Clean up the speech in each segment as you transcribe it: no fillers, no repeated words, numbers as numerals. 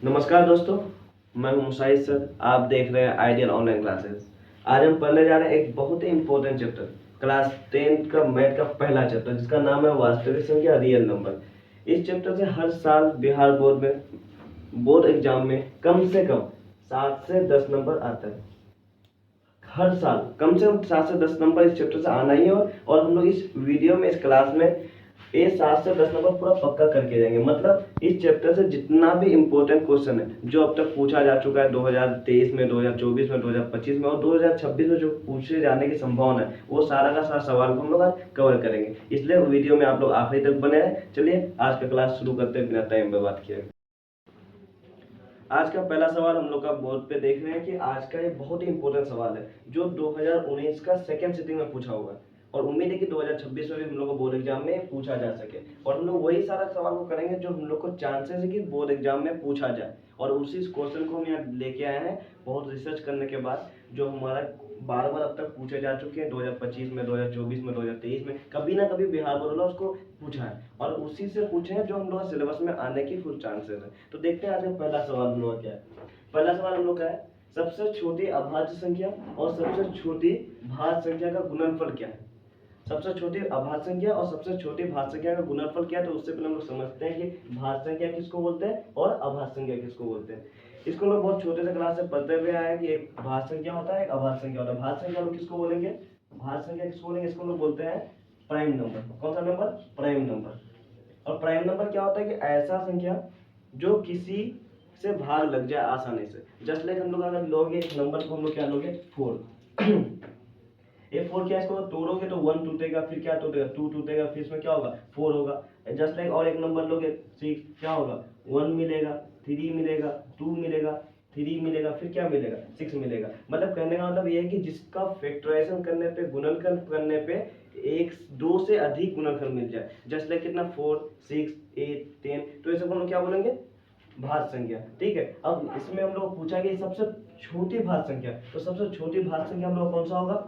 नमस्कार दोस्तों, मैं हूं मुसाहिद सर। आप देख रहे हैं आइडियल ऑनलाइन क्लासेस। आज हम पढ़ने जा रहे हैं एक बहुत ही इंपॉर्टेंट चैप्टर, क्लास 10 का मैथ का पहला चैप्टर, जिसका नाम है वास्तविक संख्या रियल नंबर। इस चैप्टर से हर साल बिहार बोर्ड में बोर्ड एग्जाम में कम से कम 7 से 10 नंबर आता है। हर साल कम से कम 7 से 10 नंबर इस चैप्टर से आना ही है। और हम लोग इस वीडियो में, इस क्लास में ये 7 से 10 नंबर पूरा पक्का करके जाएंगे। मतलब इस चैप्टर से जितना भी इंपॉर्टेंट क्वेश्चन है जो अब तक पूछा जा चुका है 2023 में, 2024 में, 2025 में और 2026 में जो पूछे जाने की संभावना है, वो सारा का सारा सवाल को हम लोग आज कवर करेंगे। इसलिए वीडियो में आप लोग आखिरी तक बने हैं। चलिए आज का क्लास शुरू करते हैं बिना टाइम बर्बाद किए। आज का पहला सवाल हम लोग का बोर्ड पे देख रहे हैं कि आज का ये बहुत ही इंपॉर्टेंट सवाल है जो 2019 का सेकंड सिटिंग में पूछा होगा और उम्मीद है कि 2026 में भी हम लोग को बोर्ड एग्जाम में पूछा जा सके। और हम लोग वही सारा सवाल को करेंगे जो हम लोग को चांसेस है कि बोर्ड एग्जाम में पूछा जाए। और उसी क्वेश्चन को हम यहाँ लेके आए हैं बहुत रिसर्च करने के बाद, जो हमारा बार बार अब तक पूछे जा चुके हैं 2025 में, 2024 में, 2023 में, कभी ना कभी बिहार बोर्ड वाला उसको पूछा है और उसी से पूछे हैं जो हम लोग सिलेबस में आने की फुल चांसेस है। तो देखते हैं आज का पहला सवाल हम लोग क्या है। पहला सवाल हम लोग का है, सबसे छोटी अभाज्य संख्या और सबसे छोटी भाज्य संख्या का गुणनफल क्या है। सबसे छोटी अभाज्य संख्या और सबसे छोटी भाज्य संख्या का गुणनफल क्या है। तो उससे पहले हम लोग समझते हैं कि भाज्य संख्या किसको बोलते हैं और अभाज्य संख्या किसको बोलते हैं। इसको लोग बहुत छोटे से क्लास से पढ़ते हुए आए कि एक भाज्य संख्या होता है, एक अभाज्य संख्या होता है। भाज्य संख्या लोग किसको बोलेंगे, भाज्य संख्या किसको बोलेंगे, इसको लोग बोलते हैं प्राइम नंबर। कौन सा नंबर, प्राइम नंबर। और प्राइम नंबर क्या होता है कि ऐसा संख्या जो किसी से भाग लग जाए आसानी से। जस्ट लाइक हम लोग अगर लोगे एक नंबर को हम लोग क्या लोगे, 4। ये 4 क्या, इसको तोड़ोगे तो 1 टूटेगा, फिर क्या टूटेगा, 2 टूटेगा, फिर इसमें क्या होगा, 4 होगा। जस्ट लाइक और एक नंबर लोगे 6, क्या होगा, 1 मिलेगा, 3 मिलेगा, 2 मिलेगा, 3 मिलेगा, फिर क्या मिलेगा, 6 मिलेगा। मतलब कहने का मतलब ये है कि जिसका फैक्टराइजेशन करने पे, गुणनखंड करने पे एक 2 से अधिक गुणनखंड मिल जाए। जस्ट लाइक कितना, 4, 6, 8, 10। तो इसे हम लोग क्या बोलेंगे, भाज्य संख्या। ठीक है। अब इसमें हम लोग पूछा कि सबसे छोटी भाज्य संख्या, तो सबसे छोटी भाज्य संख्या हम लोग कौन सा होगा,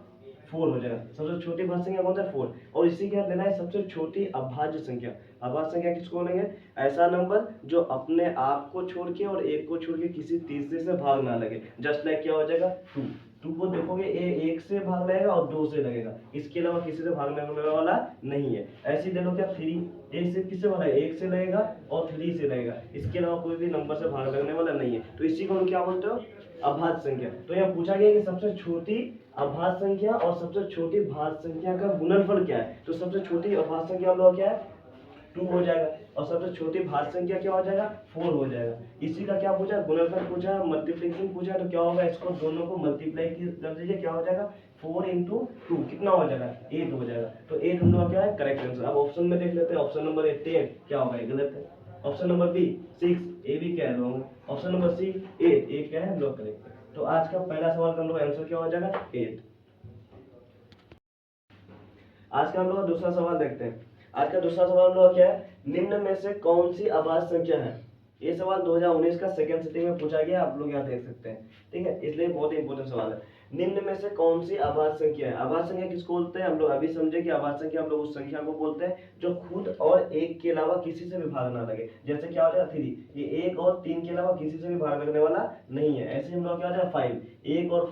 4 हो जाएगा। सबसे छोटी भाज्य संख्या कौन सा, 4। और इसी के लेना है सबसे छोटी अभाज्य संख्या। अभाज्य संख्या किसको बोलेंगे, ऐसा नंबर जो अपने आप को छोड़ के और एक को छोड़ के किसी तीसरे से भाग ना लगे। जस्ट लाइक क्या हो जाएगा, 2। 2 को देखोगे ए एक से भाग लगेगा और 2 से लगेगा, इसके अलावा किसी से भाग लगने वाला नहीं है। ऐसे ले लो क्या, 3 एक से किससे भाग लगेगा, एक से लगेगा और 3 से लगेगा, इसके अलावा कोई भी नंबर से भाग लगने वाला नहीं है। तो इसी को हम क्या बोलते हो, अभाज्य संख्या। तो यहाँ पूछा गया कि सबसे छोटी अभाज्य संख्या और सबसे छोटी भाज्य संख्या का गुणनफल क्या है। तो सबसे छोटी अभाज्य संख्या हम लोग क्या है, 2 हो जाएगा और सबसे छोटी भाज्य संख्या क्या हो जाएगा, 4 हो जाएगा। इसी का क्या पूछा, गुणनफल पूछा है, मल्टीप्लिकेशन पूछा है। तो क्या होगा, इसको दोनों को मल्टीप्लाई कर दीजिए, क्या हो जाएगा, 4 इंटू 2 कितना हो जाएगा, 8 हो जाएगा। तो 8 हम लोग क्या है, करेक्ट आंसर। अब ऑप्शन में देख लेते हैं, ऑप्शन नंबर 10 क्या होगा, गलत है। ऑप्शन नंबर बी 6, ए भी क्या है रॉन्ग। ऑप्शन नंबर सी 8, ए क्या है, हम लोग करेक्ट है। तो आज का पहला सवाल का हम लोग आंसर क्या हो जाएगा, 8। आज का हम लोग दूसरा सवाल देखते हैं। आज का दूसरा सवाल हम लोग क्या है, निम्न में से कौन सी अभाज्य संख्या है। ये सवाल 2019 का सेकंड सिटिंग में पूछा गया, आप लोग यहाँ देख सकते हैं। ठीक है, इसलिए बहुत ही इंपॉर्टेंट सवाल है। निम्न में से कौन सी अभाज्य संख्या है। अभाज्य संख्या किसको बोलते हैं, हम लोग अभी समझे कि अभाज्य संख्या हम लोग उस संख्या को बोलते हैं जो खुद और एक के अलावा किसी से भी भाग ना लगे। जैसे क्या हो जाएगा, 3, ये 1 और 3 के अलावा किसी से भी भाग लगने वाला नहीं है। ऐसे हम लोग क्या हो जाएगा, 5, 1 और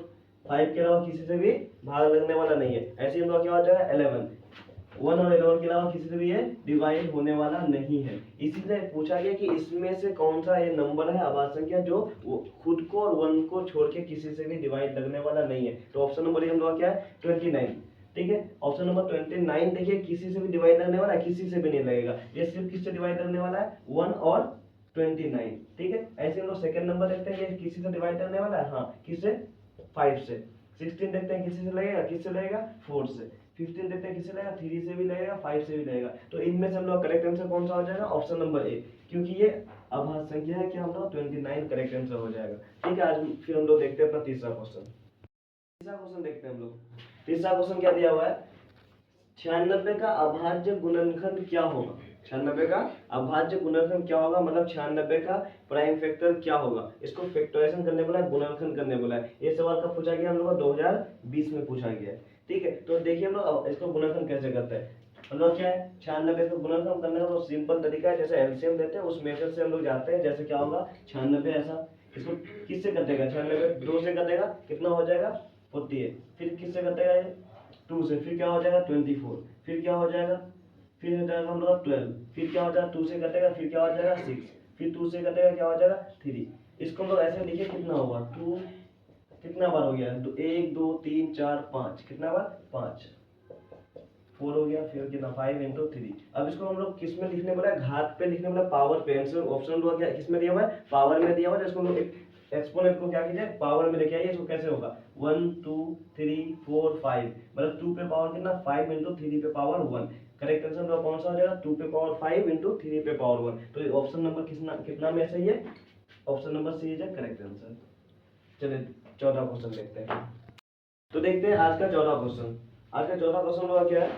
5 के अलावा किसी से भी भाग लगने वाला नहीं है। ऐसे हम लोग क्या हो जाएगा, 11, 1 और 11 के अलावा किसी से भी ये डिवाइड होने वाला नहीं है। इसीलिए पूछा गया कि इसमें से कौन सा ये नंबर है अभाज्य संख्या जो खुद को और 1 को छोड़ के किसी से भी डिवाइड लगने वाला नहीं है। तो ऑप्शन नंबर हम लोग क्या है, 29। ठीक है, ऑप्शन नंबर 29 देखिए, किसी से भी डिवाइड लगने वाला है, किसी से भी नहीं लगेगा। ये सिर्फ किससे डिवाइड लगने वाला है, 1 और 29। ठीक है, ऐसे हम लोग सेकंड नंबर देखते हैं, ये किसी से डिवाइड करने वाला है, हाँ किससे, 5 से। 16 देखते हैं किसी से लगेगा, किससे लगेगा, 4 से। 15 देखते हैं किससे लगेगा, 3 से भी लगेगा, 5 से भी लगेगा। तो इनमें से हम लोग करेक्ट आंसर कौन सा हो जाएगा, ऑप्शन नंबर ए, क्योंकि ये अभाज्य संख्या है कि हम लोग 29 करेक्ट आंसर हो जाएगा। ठीक है, आज फिर हम लोग देखते हैं अपना तीसरा क्वेश्चन। तीसरा क्वेश्चन देखते हैं हम लोग। तीसरा क्वेश्चन क्या दिया हुआ है, 96 का अभाज्य गुणनखंड क्या होगा। 96 का अभाज्य गुणनखंड क्या होगा, मतलब 96 का प्राइम फैक्टर क्या होगा। इसको फैक्टराइजेशन करने बोला है, गुणनखंड करने बोला है। ये सवाल कब पूछा गया, हम लोग को 2020 में पूछा गया है। ठीक है, तो देखिए हम लोग इसको गुणनखंड कैसे करते हैं। हम लोग क्या है 96 का गुणनखंड करने का तो सिंपल तरीका है, जैसे एलसीएम लेते हैं उस मेथड से हम लोग जाते हैं। जैसे क्या होगा 96 ऐसा, इसको किससे कटेगा 96 2 से कटेगा कितना हो जाएगा 48, फिर किससे कटेगा ये 2 से, फिर क्या हो जाएगा 24, फिर क्या हो जाएगा, फिर हो जाएगा हम लोग 12, फिर क्या हो जाएगा 2 से कटेगा, फिर क्या हो जाएगा 6, फिर 2 से कटेगा क्या हो जाएगा 3। इसको हम लोग ऐसे लिखिए कितना होगा 2 कितना बार हो गया 1 2 3 4 5 कितना बार 5, 4 हो गया, फिर कितना 5 इंटू 3। अब इसको हम लोग किस में लिखने बोला है, घात पे लिखने बोला, पावर पे। आंसर ऑप्शन दो क्या किस में दिया हुआ है, पावर में दिया हुआ है। इसको हम लोग एक्सपोनेंट को क्या कीजिए पावर में लेके आइए। इसको कैसे होगा 1 2 3 4 5, मतलब 2 पे पावर कितना 5 इंटू 3 पे पावर 1। करेक्ट आंसर हम लोग कौन सा हो जाएगा 2 पे पावर 5 इंटू 3 पे पावर 1। तो ऑप्शन नंबर कितना में सही है, option number C is correct answer. चलिए 14 क्वेश्चन देखते हैं। तो देखते हैं आज का 14 क्वेश्चन। आज का 14 क्वेश्चन होगा क्या है,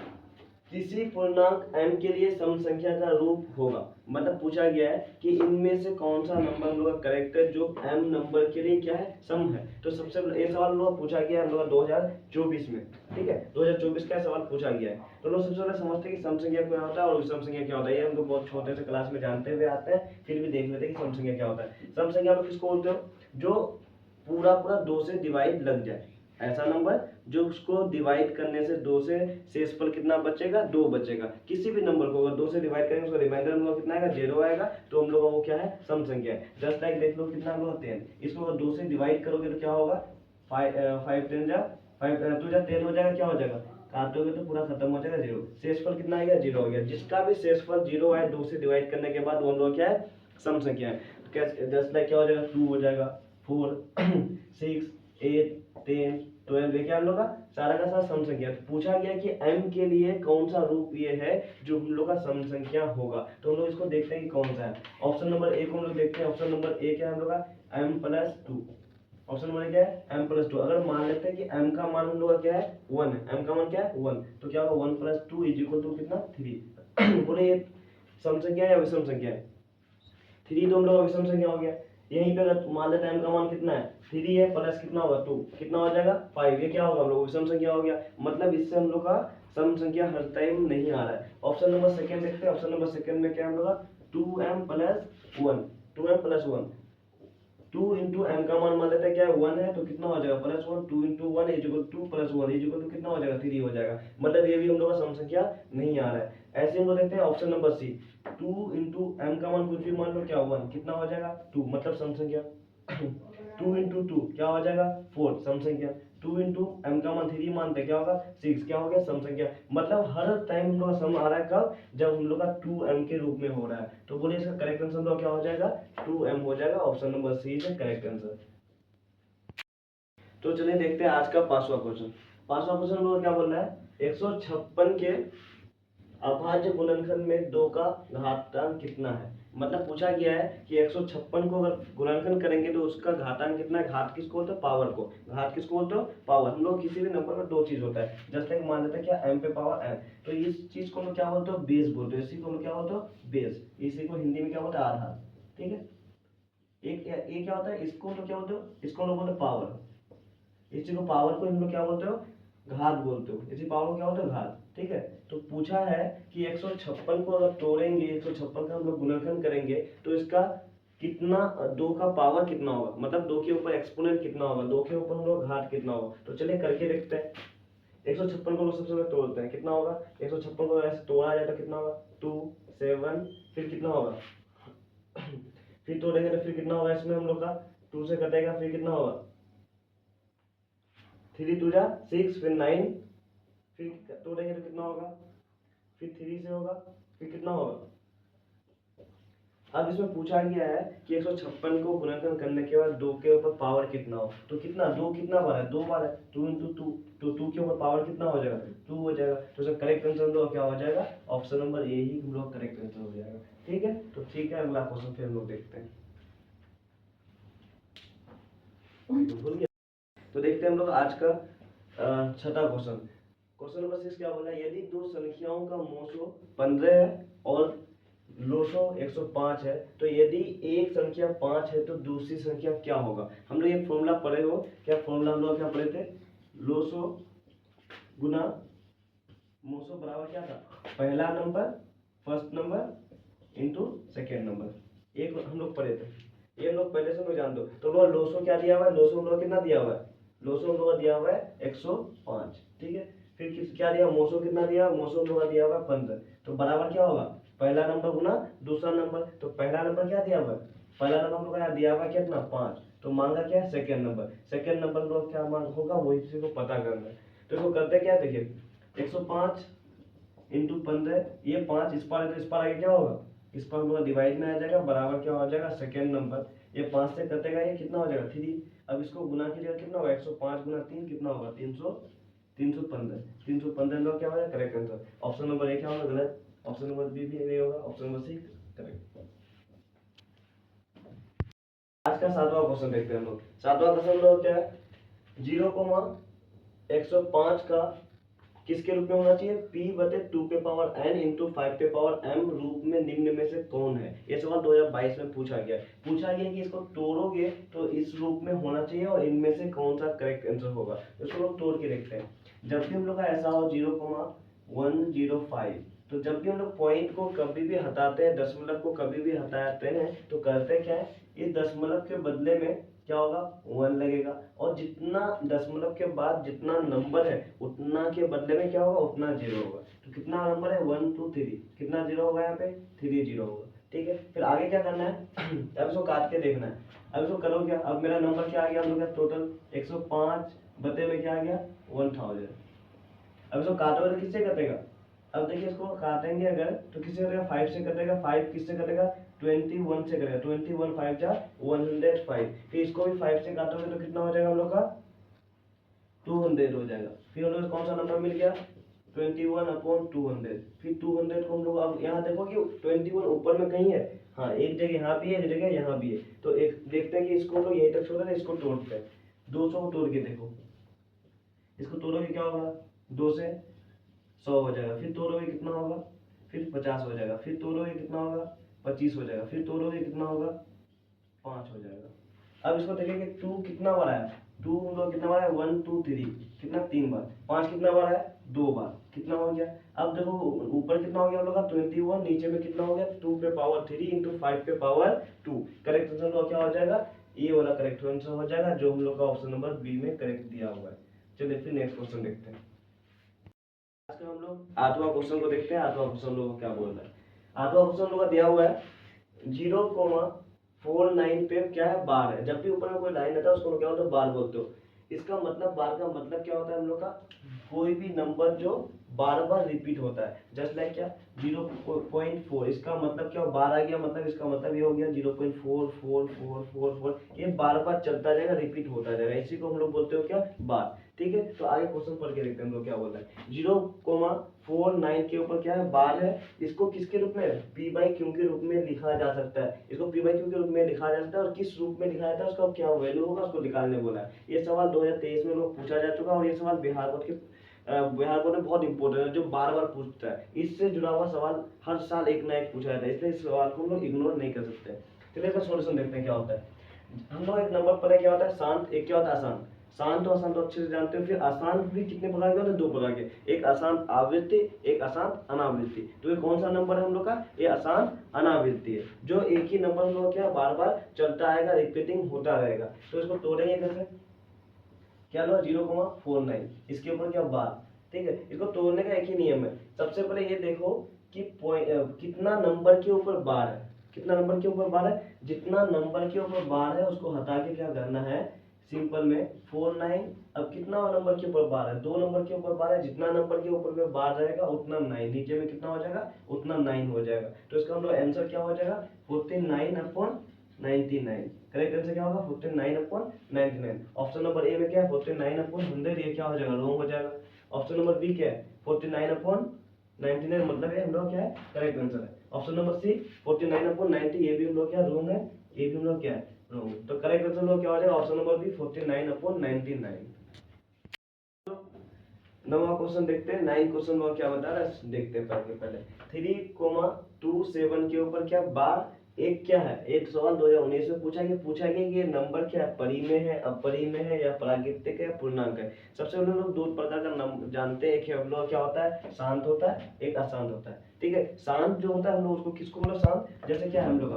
किसी पूर्णांक m के लिए सम संख्या का रूप होगा। मतलब पूछा गया है कि इनमें से कौन सा नंबर हम लोग का करेक्ट है जो m नंबर के लिए क्या है सम है। तो सबसे पहले ये सवाल हम लोग पूछा गया है हम लोग 2024 में, ठीक है 2024 का सवाल पूछा गया है। तो लोग सबसे पहले समझते हैं कि सम संख्या क्या होता है और विषम संख्या क्या होता है। ये हम लोग बहुत छोटे से क्लास में जानते हुए आते हैं, फिर भी देख लेते हैं कि सम संख्या क्या होता है। सम संख्या में किसको बोलते हो, जो पूरा पूरा 2 से डिवाइड लग जाए, ऐसा नंबर जो उसको डिवाइड करने से 2 से शेषफल कितना बचेगा 2 बचेगा। किसी भी नंबर को अगर 2 से डिवाइड करेंगे उसका रिमाइंडर हम लोग कितना आएगा 0 आएगा, तो हम लोग का वो क्या है सम संख्या है। जस्ट लाइक देख लो कितना हम लोग 10, इसको अगर 2 से डिवाइड करोगे तो क्या होगा 5 10 जा 5 2 जा 10 हो जाएगा, क्या हो जाएगा काटोगे तो पूरा खत्म हो जाएगा 0। शेषफल कितना आएगा 0 हो गया। जिसका भी शेषफल 0 आए 2 से डिवाइड करने के बाद वो हम लोग क्या है सम संख्या है। जस्ट लाइक क्या हो जाएगा 2 हो जाएगा 4 6 8 10 12, देखिए हम लोग का सारा का सारा सम संख्या। तो पूछा गया कि m के लिए कौन सा रूप ये है जो हम लोग का सम संख्या होगा। तो हम लोग इसको देखते हैं कि कौन सा है। ऑप्शन नंबर ए को हम लोग देखते हैं। ऑप्शन नंबर ए क्या है हम लोग का m प्लस 2। ऑप्शन नंबर क्या है m प्लस 2। अगर मान लेते हैं कि m का मान हम लोग का क्या है 1 है, m का मान क्या है 1, तो क्या होगा 1 प्लस 2 इज इक्वल टू कितना 3। बोले ये सम संख्या है या विषम संख्या है, 3 तो हम लोग का विषम संख्या हो गया। यहीं पे अगर मान लेते हैं m का मान कितना है 3 है, प्लस कितना होगा 2 कितना हो जाएगा 5, ये क्या होगा हम लोग विषम संख्या हो गया। मतलब इससे हम लोग का सम संख्या हर टाइम नहीं आ रहा है। ऑप्शन नंबर सेकंड देखते हैं। ऑप्शन नंबर सेकंड में क्या हम लोग का 2m plus 1, 2m plus 1, 2 into M का मान लेते हैं क्या है 1 है, तो कितना हो जाएगा plus 1, 2 into 1 is equal 2 plus 1 is equal to कितना हो जाएगा 3 हो जाएगा। मतलब ये भी हम लोग का सम संख्या नहीं आ रहा है। ऐसे हम लोग देखते हैं option number C, 2 into M का मान कुछ भी मान लो क्या 1 कितना हो जाएगा 2, मतलब सम संख्या। 2 इंटू 2 क्या हो जाएगा 4 सम संख्या। 2 इंटू एम का मान 3 मानते क्या होगा 6, क्या हो गया सम संख्या। मतलब हर टाइम हम लोग का सम आ रहा है कब, जब हम लोग का 2m के रूप में हो रहा है। तो बोलिए इसका करेक्ट आंसर तो क्या हो जाएगा 2m हो जाएगा। Option number C is correct answer. तो चलिए देखते हैं आज का 5वां क्वेश्चन। 5वां क्वेश्चन हम लोग क्या बोल रहा है 156 के अभाज्य गुणनखंड में 2 का घातांक कितना है। मतलब पूछा गया है कि 156 को अगर गुणनखंड करेंगे तो उसका घातांक कितना है। घात किसको बोलते हो पावर को, घात किसको बोलते हो पावर। हम लोग किसी भी नंबर में 2 चीज होता है, जस्ट लाइक मान लेते हैं क्या m पे पावर n, तो इस चीज को हम लोग क्या बोलते हो बेस बोलते हो। इसी को हम लोग क्या बोलते हो बेस, इसी को हिंदी में क्या बोलते हैं आधार, ठीक है। एक ये क्या होता है इसको हम लोग क्या बोलते हो, इसको हम लोग बोलते हैं पावर। इसी को पावर को हम लोग क्या बोलते हो घात बोलते हो। इसी पावर को क्या बोलते हो घात, ठीक है। तो पूछा है कि 156 को अगर तोड़ेंगे 156 का हम लोग गुणनखंड करेंगे तो इसका कितना 2 का पावर कितना होगा, मतलब 2 के ऊपर एक्सपोनेंट कितना होगा, 2 के ऊपर हम लोग घात कितना होगा। तो चलिए करके देखते हैं। 156 को लोग सबसे पहले तोड़ते हैं, कितना होगा 156 को ऐसे तोड़ा जाए तो कितना होगा 2 7, फिर कितना होगा फिर तोड़ेंगे तो फिर कितना होगा इसमें हम लोग का 2 से कटेगा, फिर कितना होगा 3 2 जा 6, फिर 9, फिर तोड़ेंगे तो कितना होगा, फिर 3 से होगा, फिर कितना होगा। अब इसमें पूछा गया है कि 156 को गुणनखंड करने के बाद 2 के ऊपर पावर कितना हो। तो कितना 2 कितना बार है 2 बार है, 2 इंटू 2, तो 2 के ऊपर पावर कितना हो जाएगा 2 हो जाएगा। तो इसका करेक्ट आंसर हम लोग क्या हो जाएगा ऑप्शन नंबर ए ही हम लोग करेक्ट आंसर हो जाएगा, ठीक है। तो ठीक है अगला क्वेश्चन फिर हम लोग देखते हैं। भूल गया। तो देखते हैं हम लोग आज का 6वां क्वेश्चन। क्वेश्चन नंबर 6 क्या बोला है, यदि दो संख्याओं का मोसो 15 है और लोसो 105 है, तो यदि एक संख्या 5 है तो दूसरी संख्या क्या होगा। हम लोग एक फॉर्मूला पढ़े हो, क्या फॉर्मूला हम लोग क्या पढ़े थे, लोसो गुना मोसो बराबर क्या था, पहला number first number into second number. एक हम लोग पढ़े थे, ये लोग पहले से लोग जानते हो। तो लोग लोसो क्या दिया हुआ है, लोसो लोग कितना दिया हुआ है, लोसो लोग दिया हुआ है 105, ठीक है। फिर किस क्या दिया, मोसो कितना दिया, मोसो लोग दिया हुआ है 15। तो बराबर क्या होगा, पहला नंबर गुना दूसरा नंबर। तो पहला नंबर क्या दिया हुआ है, पहला नंबर हम लोग का दिया हुआ है कितना 5, तो मांगा क्या है सेकंड नंबर। सेकंड नंबर लोग क्या मांग होगा वही चीज को पता करना है। तो इसको करते क्या, देखिए 105 इंटू 15, ये 5 इस पार है तो इस पार आगे क्या होगा, इस पर पूरा डिवाइड में आ जाएगा, बराबर क्या हो जाएगा सेकंड नंबर। ये 5 से कटेगा, ये कितना हो जाएगा 3। अब इसको गुना कीजिएगा कितना होगा, 105 गुना 3 कितना होगा 300, 315। 315 में क्या हो जाएगा correct answer. Option number A क्या होगा गलत, ऑप्शन नंबर बी भी नहीं होगा, ऑप्शन नंबर सी करेक्ट। आज का सातवां क्वेश्चन देखते हैं हम लोग। सातवां क्वेश्चन लोग क्या है, 0,105 का किसके रूप में होना चाहिए, p/2 पे पावर n इंटू 5 पे पावर m रूप में निम्न में से कौन है। ये सवाल 2022 में पूछा गया कि इसको तोड़ोगे तो इस रूप में होना चाहिए और इनमें से कौन सा करेक्ट आंसर होगा। इसको लोग तोड़ के देखते हैं। जब भी हम लोग का ऐसा हो 0,105, तो जब भी हम लोग पॉइंट को कभी भी हटाते हैं, दशमलव को कभी भी हटाते हैं, तो करते क्या है, इस दशमलव के बदले में क्या होगा 1 लगेगा, और जितना दशमलव के बाद जितना नंबर है उतना के बदले में क्या होगा उतना 0 होगा। तो कितना नंबर है 1 2 3, कितना 0 होगा यहाँ पे 3 0 होगा, ठीक है। फिर आगे क्या करना है अब इसको काट के देखना है। अब इसको करो क्या, अब मेरा नंबर क्या आ गया हम लोग का टोटल 105 बटे में क्या आ गया 1000। अब इसको काटोगे तो किससे कटेगा, अब देखिए इसको काटेंगे अगर तो किससे कटेगा 5 से कटेगा, 5 किससे कटेगा 21 से कटेगा, 21 5 जा 105। फिर इसको भी 5 से काटोगे तो कितना हो जाएगा हम लोग का 200 हो जाएगा। फिर हम लोग कौन सा नंबर मिल गया 21/200। फिर 200 को हम लोग अब यहाँ देखो कि 21 ऊपर में कहीं है, हाँ एक जगह यहाँ भी है, एक जगह यहाँ भी है। तो एक देखते हैं कि इसको लोग यहीं तक छोड़ रहे हैं, इसको तोड़ते हैं। 200 को तोड़ के देखो, इसको तोड़ोगे क्या होगा 2 से 100 हो जाएगा, फिर तोड़ोगे कितना होगा, फिर 50 हो जाएगा, फिर तोड़ोगे कितना होगा 25 हो जाएगा, फिर तोड़ोगे कितना होगा 5 हो जाएगा। अब इसको देखेंगे 2 कितना बार आया, 2 हम लोग कितना बार है 1 2 3 कितना 3 बार, 5 कितना बार है 2 बार, कितना हो गया। अब देखो ऊपर कितना हो गया हम लोग का 21, नीचे में कितना हो गया 2 पे पावर 3 इंटू 5 पे पावर 2। करेक्ट आंसर क्या हो जाएगा, ये वाला करेक्ट आंसर हो जाएगा जो हम लोग का ऑप्शन नंबर बी में करेक्ट दिया हुआ है। चलिए फिर नेक्स्ट क्वेश्चन देखते हैं। आज का हम लोग आठवां क्वेश्चन को देखते हैं। आठवां क्वेश्चन लोगों को क्या बोल रहा है, आठवां क्वेश्चन लोगों का दिया हुआ है 0,49 पे क्या है बार है। जब भी ऊपर में कोई लाइन रहता है उसको क्या होता है बार बोलते हो। इसका मतलब बार का मतलब क्या होता है हम लोग का, कोई भी नंबर जो बार बार रिपीट होता है। जस्ट लाइक क्या 0.4, इसका मतलब क्या बार आ गया, मतलब इसका मतलब ये हो गया 0.4444, ये बार बार चलता जाएगा रिपीट होता जाएगा, इसी को हम लोग बोलते हो क्या बार, ठीक है। तो आगे क्वेश्चन पढ़ के देखते हैं हम लोग क्या बोल रहा है। 0,49 के ऊपर क्या है बार है, इसको किसके रूप में p/q के रूप में लिखा जा सकता है। इसको p/q के रूप में लिखा जा सकता है, और किस रूप में लिखा जाता है उसका क्या वैल्यू होगा उसको निकालने बोला है। ये सवाल 2023 में लोग पूछा जा चुका है, और ये सवाल बिहार बोर्ड में बहुत इंपॉर्टेंट है, जो बार बार पूछता है। इससे जुड़ा हुआ सवाल हर साल एक ना एक पूछा जाता है, इसलिए इस सवाल को हम लोग इग्नोर नहीं कर सकते। चलिए इसका सोल्यूशन देखते हैं क्या होता है। हम लोग एक नंबर पर क्या होता है शांत, एक क्या होता है आसान। शांत और अशांत तो अच्छे से जानते हो। फिर आसान भी कितने प्रकार के होते हैं, 2 प्रकार के, एक आसान आवृत्ति, एक आसान अनावृत्ति। तो ये कौन सा नंबर है हम लोग का, ये आसान अनावृत्ति है, जो एक ही नंबर हम लोग क्या बार बार चलता आएगा, रिपीटिंग होता रहेगा। तो इसको तोड़ेंगे कैसे, क्या लो 0,49 इसके ऊपर क्या बार, ठीक है। इसको तोड़ने का एक ही नियम है। सबसे पहले ये देखो कि कितना नंबर के ऊपर बार है, कितना नंबर के ऊपर बार है, जितना नंबर के ऊपर बार है उसको हटा के क्या करना है सिंपल में 49। अब कितना नंबर के ऊपर बार है, 2 नंबर के ऊपर बार है, जितना नंबर के ऊपर में बार रहेगा उतना 9, नीचे में कितना हो जाएगा उतना 9 हो जाएगा। तो इसका हम लोग आंसर क्या हो जाएगा 49/99। करेक्ट आंसर क्या होगा 49/99। ऑप्शन नंबर ए में क्या है 49/100, ये क्या हो जाएगा रॉन्ग हो जाएगा। ऑप्शन नंबर बी क्या है 49/99, मतलब ये हम लोग क्या है करेक्ट आंसर है। ऑप्शन नंबर सी 49/90, ये भी हम लोग क्या रॉन्ग है, ये भी हम लोग क्या है रॉन्ग। तो करेक्ट आंसर लोग क्या हो जाएगा ऑप्शन नंबर बी 49/99। नवा क्वेश्चन देखते हैं। 9 क्वेश्चन और क्या बता रहा है देखते हैं पहले 3,27 के ऊपर क्या बार एक क्या है, एक सवाल 2019 में पूछा गया कि ये नंबर क्या है, परिमेय है, अपरिमेय है, या प्राकृतिक है, पूर्णांक है। सबसे पहले हम लोग दो प्रकार का नंबर जानते हैं, एक हम लोग क्या होता है, शांत होता है, एक अशांत होता है। ठीक है, शांत जो होता है हम लोग उसको किसको मतलब शांत, जैसे क्या है हम लोग का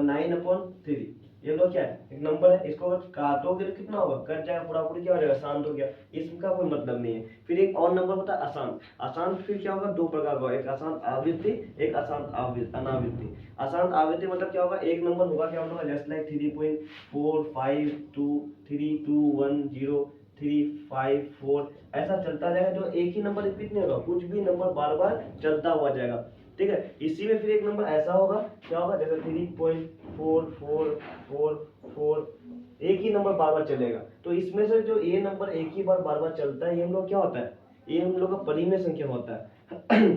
9/3, ये लोग क्या है, एक नंबर है, इसको अगर काटोगे तो कितना होगा, कट जाएगा, पूरा पूरी क्या हो जाएगा, शांत हो गया, इसका कोई मतलब नहीं है। फिर एक और नंबर होता है अशांत। अशांत फिर क्या होगा, दो प्रकार का, एक अशांत आवृत्ति, एक अशांत अनावृत्ति। अशांत आवृत्ति मतलब क्या होगा, एक नंबर होगा क्या होगा, जैसे लाइक 3.452310354 ऐसा चलता जाएगा, जो एक ही नंबर रिपीट नहीं होगा, कुछ भी नंबर बार बार चलता हुआ जाएगा। ठीक है, इसी में फिर एक नंबर ऐसा होगा, क्या होगा, जैसे 3.4444, एक ही नंबर बार बार चलेगा। तो इसमें से जो ये नंबर एक ही बार बार बार चलता है, ये हम लोग क्या होता है, ये हम लोग का परिमेय संख्या होता है।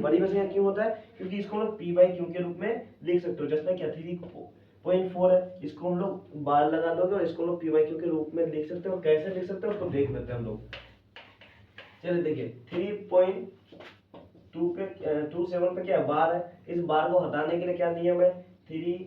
परिमेय संख्या क्यों होता है, क्योंकि इसको हम लोग पी बाई क्यू के रूप में लिख सकते हो। जैसे क्या 3.4 है, इसको हम लोग बार लगा दोगे और इसको हम लोग पी बाई क्यू के रूप में लिख सकते हो। कैसे लिख सकते हो उसको देख लेते हैं हम लोग। चलिए देखिए 3.27 पे क्या बार है, इस बार को हटाने के लिए क्या नियम है, 3।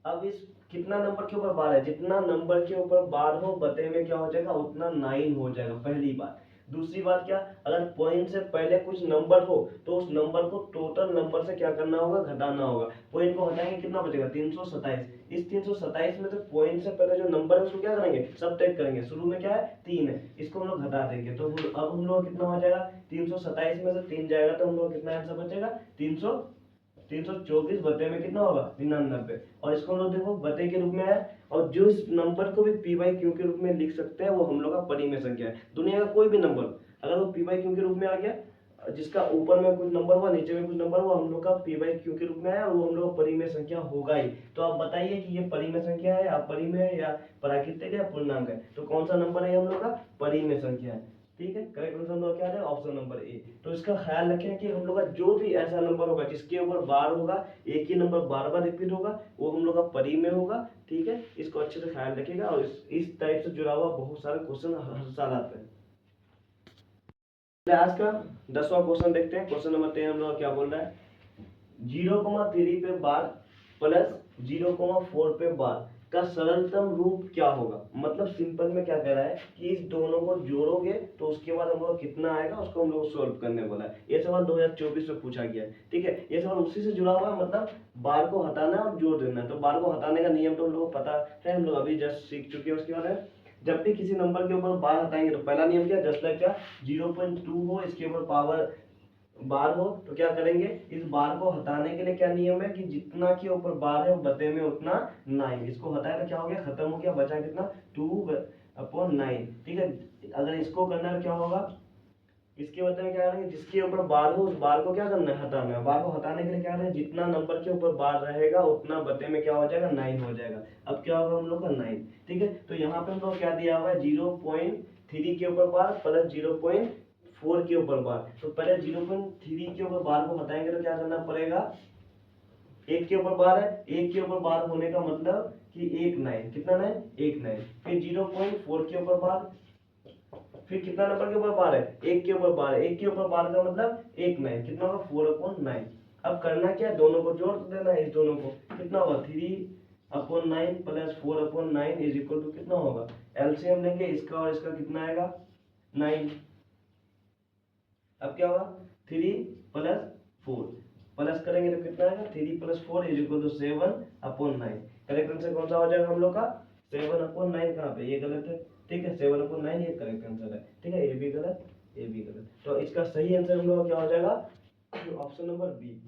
अब इस कितना नंबर के ऊपर बार है, जितना नंबर के ऊपर बार हो बते में क्या हो जाएगा, उतना 9 हो जाएगा, पहली बात। दूसरी बात क्या, अगर पॉइंट से पहले कुछ नंबर हो तो उस नंबर को टोटल नंबर से क्या करना होगा, घटाना होगा। पॉइंट को हटाएंगे कितना बचेगा, 327। इस 327 में से पॉइंट से पहले जो नंबर है उसको क्या करेंगे, सब्ट्रैक्ट करेंगे। शुरू में क्या है 3 है, इसको हम लोग घटा देंगे, तो अब हम लोग कितना हो जाएगा, 327 में से 3 जाएगा तो हम लोग कितना आंसर बचेगा, 324 बटे में कितना होगा, 99। और इसको हम लोग देखो बटे के रूप में है, और जो इस नंबर को भी पी बाई क्यू के रूप में लिख सकते हैं, वो हम लोग का परिमेय संख्या है। दुनिया का कोई भी नंबर अगर वो पी बाई क्यू के रूप में आ गया, जिसका ऊपर में कुछ नंबर हुआ नीचे में कुछ नंबर हुआ, हम लोग का पी बाई क्यू के रूप में आया, वो हम लोग का परिमेय संख्या होगा ही। तो आप बताइए कि ये परिमेय संख्या है, अपरिमेय है, या प्राकृतिक है, या पूर्णांक है। तो कौन सा नंबर है हम लोग का, परिमेय संख्या है। ठीक है, करेक्ट आंसर हम लोग क्या है, ऑप्शन नंबर ए। तो इसका ख्याल रखें कि हम लोग का जो भी ऐसा नंबर होगा जिसके ऊपर बार होगा, एक ही नंबर बार बार रिपीट होगा, वो हम लोग का परिमेय होगा। ठीक है, इसको अच्छे से ख्याल रखिएगा, और इस टाइप से जुड़ा हुआ बहुत सारे क्वेश्चन हर साल आते हैं। आज का 10वां क्वेश्चन देखते हैं। क्वेश्चन नंबर 10 हम लोग क्या बोल रहा है, 0,3 पे बार प्लस 0,4 पे बार का सरलतम रूप क्या होगा। मतलब सिंपल में क्या कह रहा है कि इस दोनों को जोड़ोगे तो उसके बाद हम लोग कितना आएगा, उसको हम लोग सोल्व करने बोला है। ये सवाल 2024 में पूछा गया है। ठीक है, ये सवाल उसी से जुड़ा हुआ है, मतलब बार को हटाना और जोड़ देना है। तो बार को हटाने का नियम तो हम लोग को पता है, हम लोग अभी जस्ट सीख चुके हैं। उसके बाद है, जब भी किसी नंबर के ऊपर बार हटाएंगे तो पहला नियम क्या, जस्ट लाइक क्या 0.2 हो, इसके ऊपर पावर बार हो, तो क्या करेंगे, इस बार को हटाने के लिए क्या नियम है कि जितना के ऊपर बार है वो बते में उतना 9। इसको हटाया तो क्या हो गया, खत्म हो गया, बचा कितना 2/9। ठीक है, अगर इसको करना है क्या होगा, इसके बदले में क्या करेंगे, जिसके ऊपर बार हो उस बार को क्या करना है, हटाना है। बार को हटाने के लिए क्या करेंगे, जितना नंबर के ऊपर बार रहेगा उतना बटे में क्या हो जाएगा, 9 हो जाएगा। अब क्या होगा हम लोग का 9। ठीक है, तो यहाँ पे हम लोग क्या दिया हुआ है, 0.3 के ऊपर बार प्लस 0.4 के ऊपर बार। तो पहले 0.3 के ऊपर बार को हटाएंगे तो क्या करना पड़ेगा, एक के ऊपर बार है, एक के ऊपर बार होने का मतलब कि 1 9, कितना 9, 1 9। फिर 0.4 के ऊपर बार, फिर कितना नंबर के ऊपर बार है, एक के ऊपर बार है, एक के ऊपर बार का मतलब 1 9, कितना होगा 4/9। अब करना क्या है, दोनों को जोड़ देना है, इस दोनों को कितना होगा 3/9 प्लस 4/9 इज इक्वल टू कितना होगा, एलसीएम लेंगे इसका और इसका कितना आएगा 9। अब क्या होगा 3 प्लस 4 प्लस करेंगे तो कितना आएगा, 3 plus 4 is equal to 7/9। Correct answer कौन सा हो जाएगा हम लोग का, 7/9। कहाँ पे, ये गलत है। ठीक है, 7/9 ये करेक्ट आंसर है। ठीक है, ये भी गलत, ये भी गलत। तो इसका सही आंसर हम लोग क्या हो जाएगा, ऑप्शन नंबर बी।